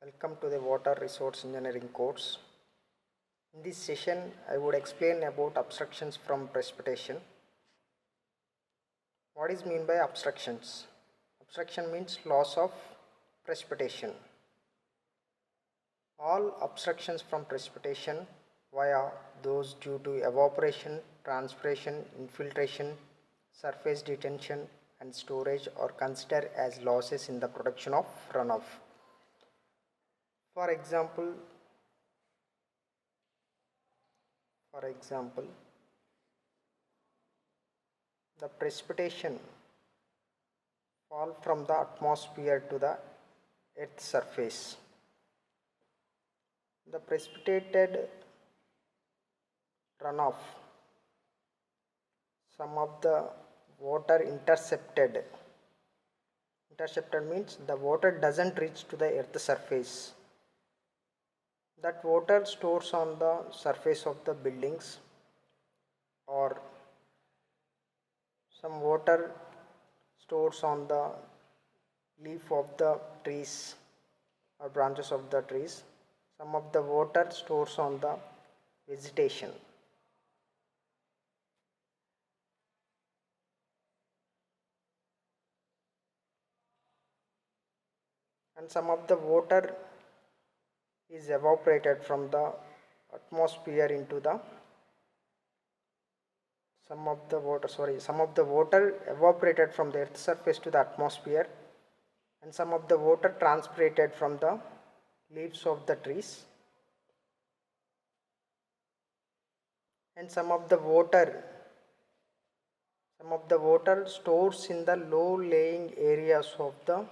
Welcome to the Water Resource Engineering course. In this session, I would explain about abstractions from precipitation. What is mean by abstractions? Abstraction means loss of precipitation. All abstractions from precipitation via those due to evaporation, transpiration, infiltration, surface detention and storage are considered as losses in the production of runoff. For example, the precipitation fall from the atmosphere to the earth's surface. The precipitated runoff, some of the water intercepted means the water doesn't reach to the earth's surface. That water stores on the surface of the buildings, or some water stores on the leaf of the trees or branches of the trees. Some of the water stores on the vegetation. And some of the water is evaporated from the atmosphere into the some of the water evaporated from the earth's surface to the atmosphere, and some of the water transpirated from the leaves of the trees, and some of the water stores in the low lying areas of the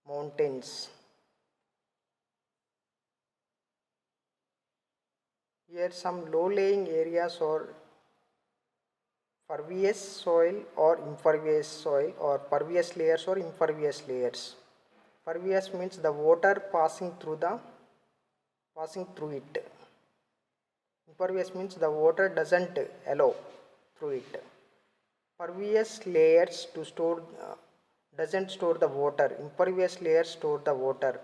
mountains. Here some low lying areas are pervious soil or impervious soil, or pervious layers or impervious layers. Pervious means the water passing through it. Impervious means the water doesn't allow through it. Pervious layers doesn't store the water. Impervious layers store the water.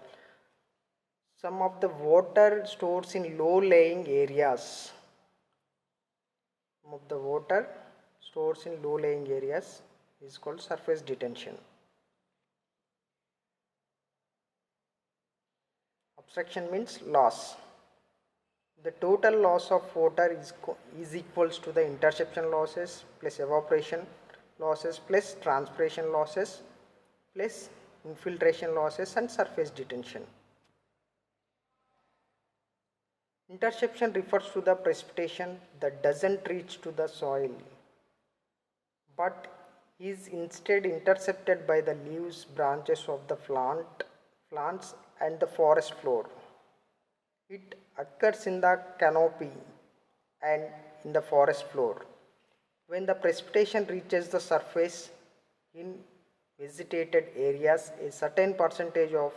Some of the water stores in low lying areas. Some of the water stores in low lying areas is called surface detention. Abstraction means loss. The total loss of water is equals to the interception losses plus evaporation losses plus transpiration losses plus infiltration losses and surface detention. Interception refers to the precipitation that doesn't reach to the soil but is instead intercepted by the leaves, branches of the plants and the forest floor. It occurs in the canopy and in the forest floor. When the precipitation reaches the surface in vegetated areas, a certain percentage of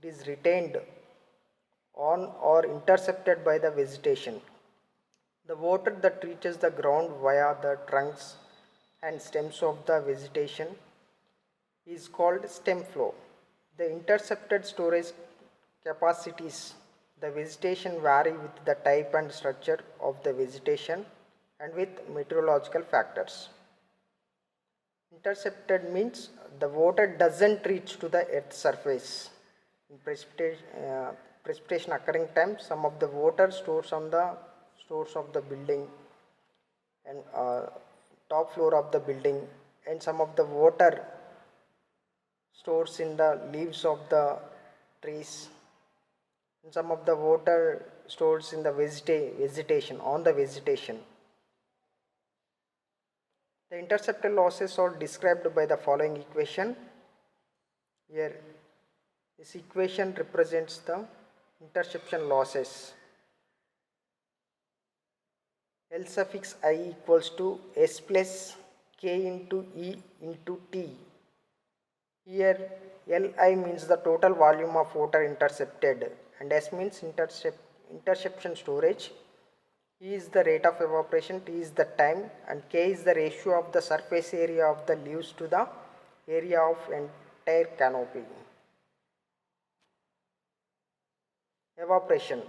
it is retained on or intercepted by the vegetation. The water that reaches the ground via the trunks and stems of the vegetation is called stem flow. The intercepted storage capacities the vegetation vary with the type and structure of the vegetation and with meteorological factors. Intercepted means the water doesn't reach to the earth's surface. In precipitation occurring time, some of the water stores of the building and top floor of the building, and some of the water stores in the leaves of the trees, and some of the water stores in the vegetation. The intercepted losses are described by the following equation. Here this equation represents the interception losses. L suffix I equals to S plus K into E into T. Here Li means the total volume of water intercepted and S means interception storage. E is the rate of evaporation, T is the time, and K is the ratio of the surface area of the leaves to the area of entire canopy. Evaporation.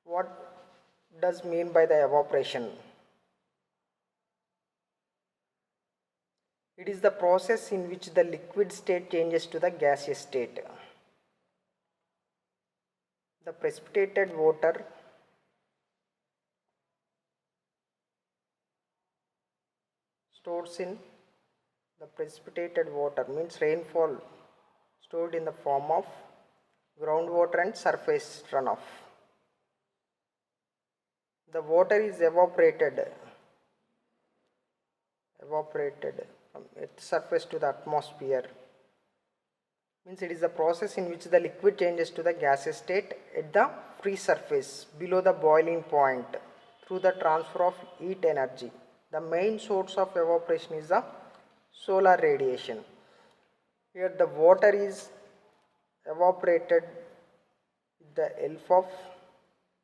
What does mean by the evaporation? It is the process in which the liquid state changes to the gaseous state. The precipitated water stores in the precipitated water means rainfall stored in the form of groundwater and surface runoff. The water is evaporated from its surface to the atmosphere. Means it is the process in which the liquid changes to the gaseous state at the free surface below the boiling point through the transfer of heat energy. The main source of evaporation is the solar radiation. Here the water is evaporated with the help of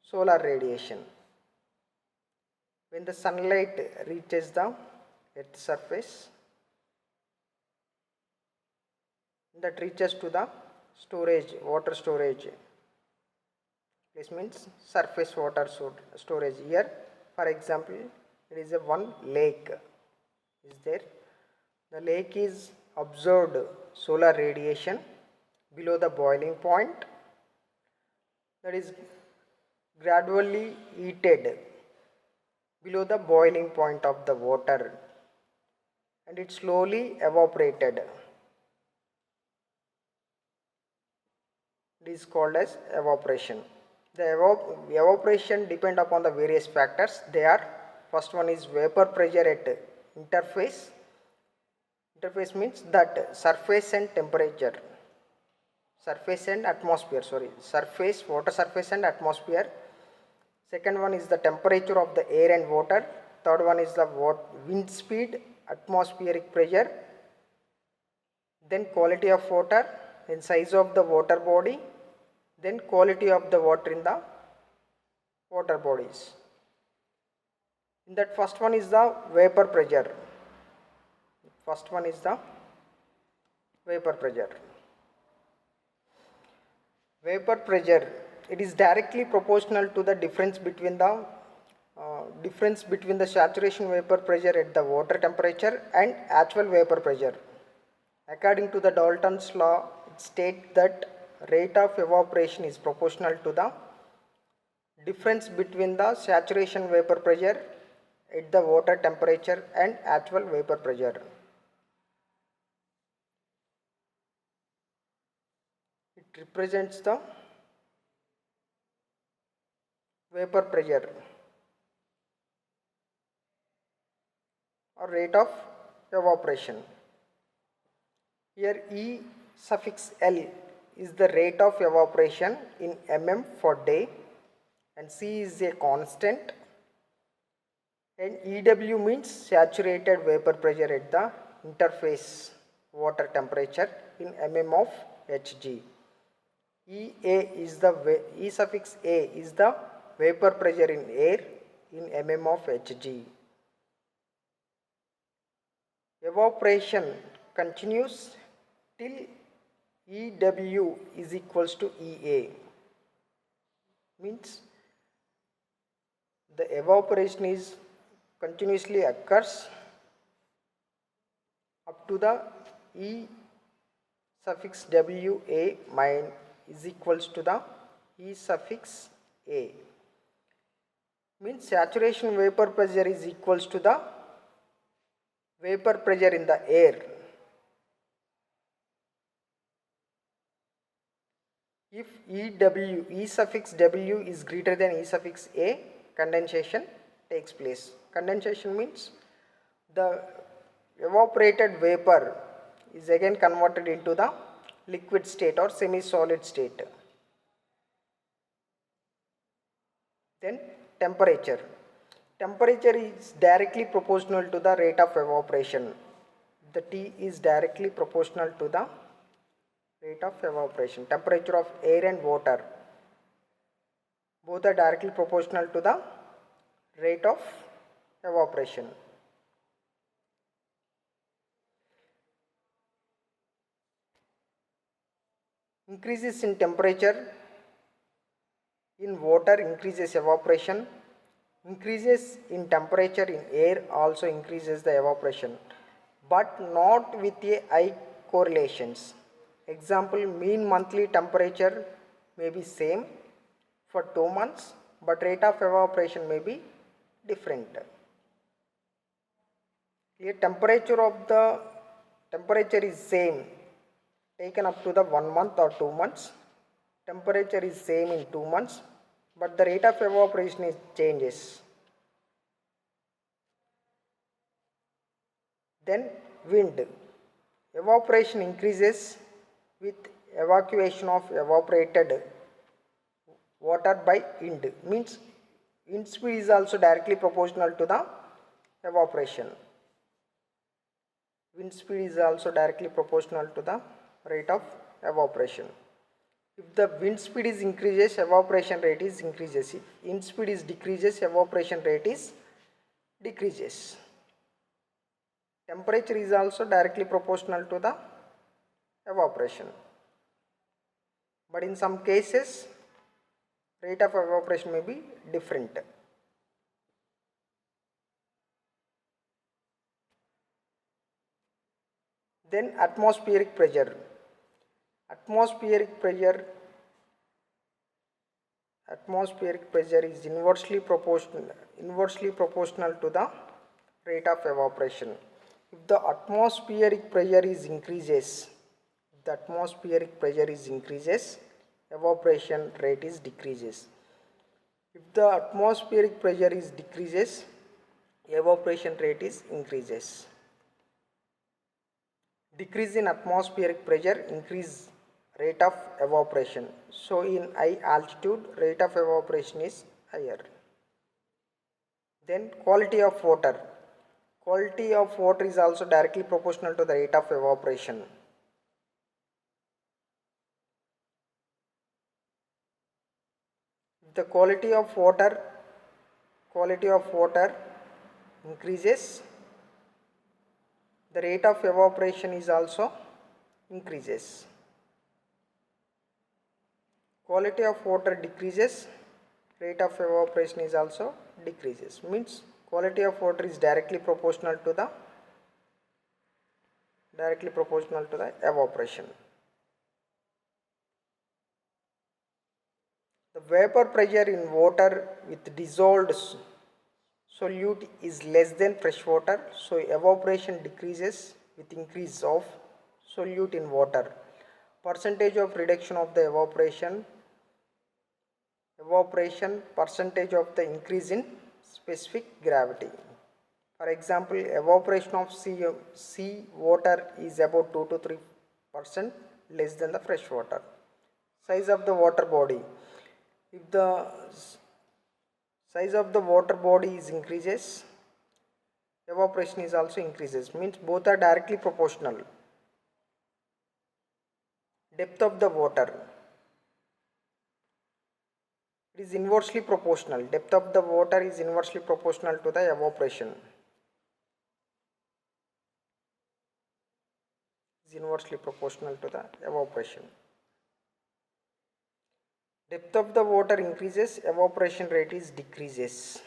solar radiation. When the sunlight reaches the earth's surface, that reaches to the storage, water storage. This means surface water storage. Here, for example, there is a one lake is there. The lake is absorbed solar radiation below the boiling point, that is gradually heated below the boiling point of the water, and it slowly evaporated. It is called as evaporation. The evaporation depend upon the various factors. They are, first one is vapor pressure at interface. Interface means that surface and temperature, surface and atmosphere, surface, water surface and atmosphere. Second one is the temperature of the air and water. Third one is the wind speed, atmospheric pressure, then quality of water, then size of the water body, then quality of the water in the water bodies. In that first one is the vapor pressure. First one is the vapor pressure. Vapor pressure, it is directly proportional to the difference between the saturation vapor pressure at the water temperature and actual vapor pressure. According to the Dalton's law, it states that rate of evaporation is proportional to the difference between the saturation vapor pressure at the water temperature and actual vapor pressure. It represents the vapor pressure or rate of evaporation. Here E suffix L is the rate of evaporation in mm for day, and C is a constant, and EW means saturated vapor pressure at the interface water temperature in mm of Hg. E suffix A is the vapor pressure in air in mm of Hg. Evaporation continues till EW is equals to EA. Means the evaporation is continuously occurs up to the E suffix WA is equals to the E suffix A. Means saturation vapor pressure is equals to the vapor pressure in the air. If E suffix W is greater than E suffix A, condensation takes place. Condensation means the evaporated vapor is again converted into the liquid state or semi-solid state. Then temperature. Temperature is directly proportional to the rate of evaporation. The T is directly proportional to the rate of evaporation. Temperature of air and water, both are directly proportional to the rate of evaporation. Increases in temperature in water increases evaporation. Increases in temperature in air also increases the evaporation, but not with a high correlations. Example, mean monthly temperature may be same for 2 months, but rate of evaporation may be different. Here temperature is same taken up to the 1 month or 2 months. Temperature is same in 2 months, but the rate of evaporation is changes. Then wind. Evaporation increases with evacuation of evaporated water by wind. Means wind speed is also directly proportional to the evaporation. Wind speed is also directly proportional to the rate of evaporation. If the wind speed is increases, evaporation rate is increases. If wind speed is decreases, evaporation rate is decreases. Temperature is also directly proportional to the evaporation. But in some cases, rate of evaporation may be different. Then atmospheric pressure. Atmospheric pressure is inversely proportional to the rate of evaporation. If the atmospheric pressure is increases, evaporation rate is decreases. If the atmospheric pressure is decreases, evaporation rate is increases. Decrease in atmospheric pressure, increase rate of evaporation. So in high altitude, rate of evaporation is higher. Then quality of water. Quality of water is also directly proportional to the rate of evaporation. The quality of water increases, the rate of evaporation is also increases. Quality of water decreases, rate of evaporation is also decreases. Means quality of water is directly proportional to the evaporation. The vapor pressure in water with dissolved solute is less than fresh water, so evaporation decreases with increase of solute in water. Percentage of reduction of the evaporation, percentage of the increase in specific gravity. For example, evaporation of sea water is about 2 to 3% less than the fresh water. Size of the water body. If the size of the water body is increases, evaporation is also increases. Means both are directly proportional. Depth of the water. It is inversely proportional. Depth of the water is inversely proportional to the evaporation. Depth of the water increases, evaporation rate is decreases.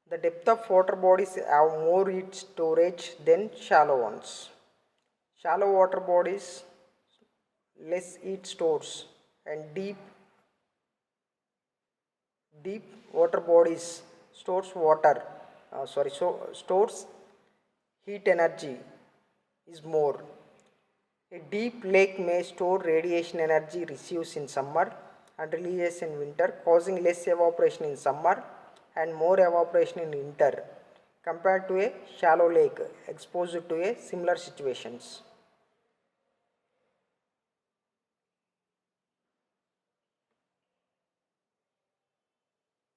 The depth of water bodies have more heat storage than shallow ones. Shallow water bodies less heat stores, and deep water bodies stores heat energy is more. A deep lake may store radiation energy receives in summer and releases in winter, causing less evaporation in summer and more evaporation in winter compared to a shallow lake exposed to a similar situations.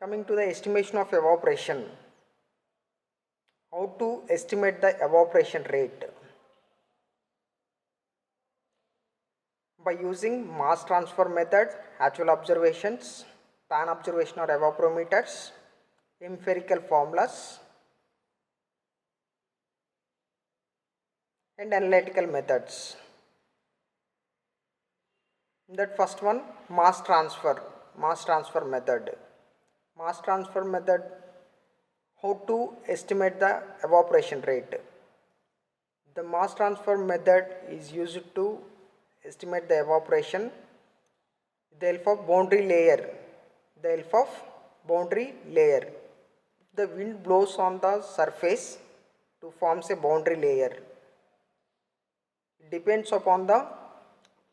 Coming to the estimation of evaporation. How to estimate the evaporation rate? By using mass transfer method, actual observations, pan observation or evaporometers, empirical formulas, and analytical methods. That first one, mass transfer method. Mass transfer method, how to estimate the evaporation rate. The mass transfer method is used to estimate the evaporation with the help of boundary layer. The help of boundary layer. The wind blows on the surface to forms a boundary layer. It depends upon the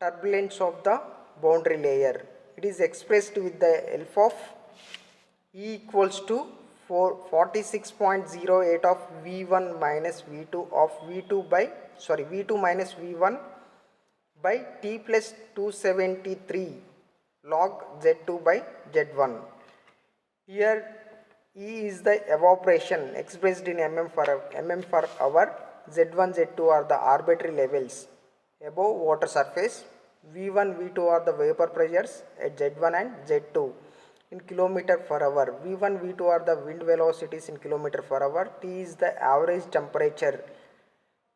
turbulence of the boundary layer. It is expressed with the help of E equals to 46.08 of V1 minus V2 of V2 minus V1 by T plus 273 log Z2 by Z1. Here E is the evaporation expressed in mm per hour. Z1, Z2 are the arbitrary levels above water surface. V1, V2 are the vapor pressures at Z1 and Z2 in kilometer per hour. V1, V2 are the wind velocities in kilometer per hour. T is the average temperature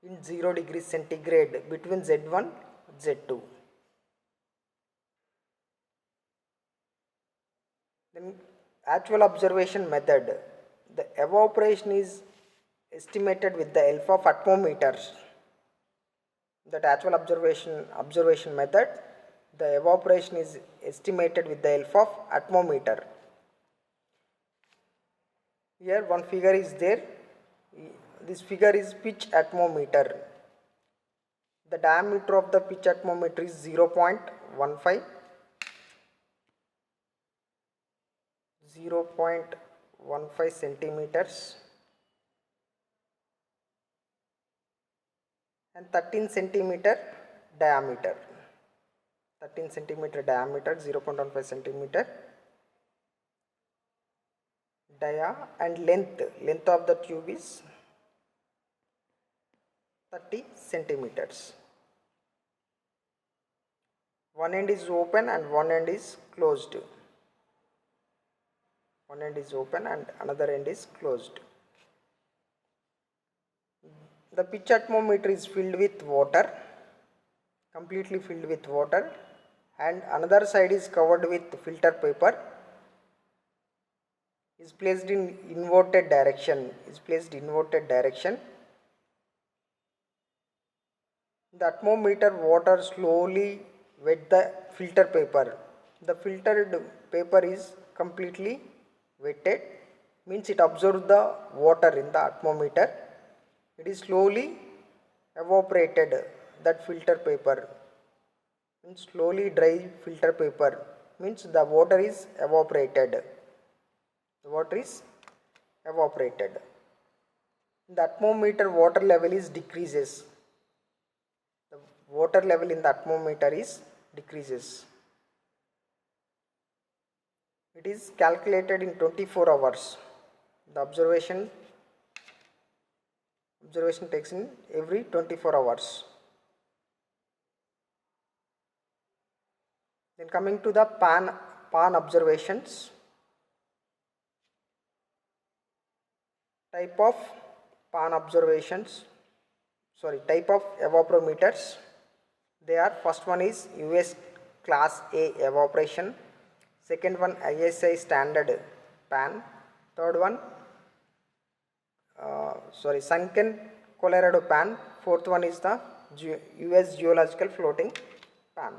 in 0 degrees centigrade between Z1 Z2. Then actual observation method. The evaporation is estimated with the help of atmometers. That actual observation method, the evaporation is estimated with the help of atmometer. Here one figure is there. This figure is pitch atmometer. The diameter of the pitch atmometer is 0.15. 0.15 centimeters and 13 centimeter diameter. 13 centimeter diameter, 0.15 centimeter dia, and length of the tube is 30 centimeters. One end is open and one end is closed. One end is open and another end is closed. The pitch atmometer is filled with water, completely filled with water, and another side is covered with filter paper. Is placed in inverted direction. The atmometer water slowly wet the filter paper. The filtered paper is completely wetted, means it absorbs the water in the atmometer. It is slowly evaporated, that filter paper. Means slowly dry filter paper, means the water is evaporated. The water is evaporated. The atmometer water level is decreases. The water level in the atmometer is decreases. It is calculated in 24 hours. The observation takes in every 24 hours. Then coming to the pan observations. Type of evapometers. They are, first one is US class A evaporation, second one ISI standard pan, third one sunken Colorado pan, fourth one is the US geological floating pan.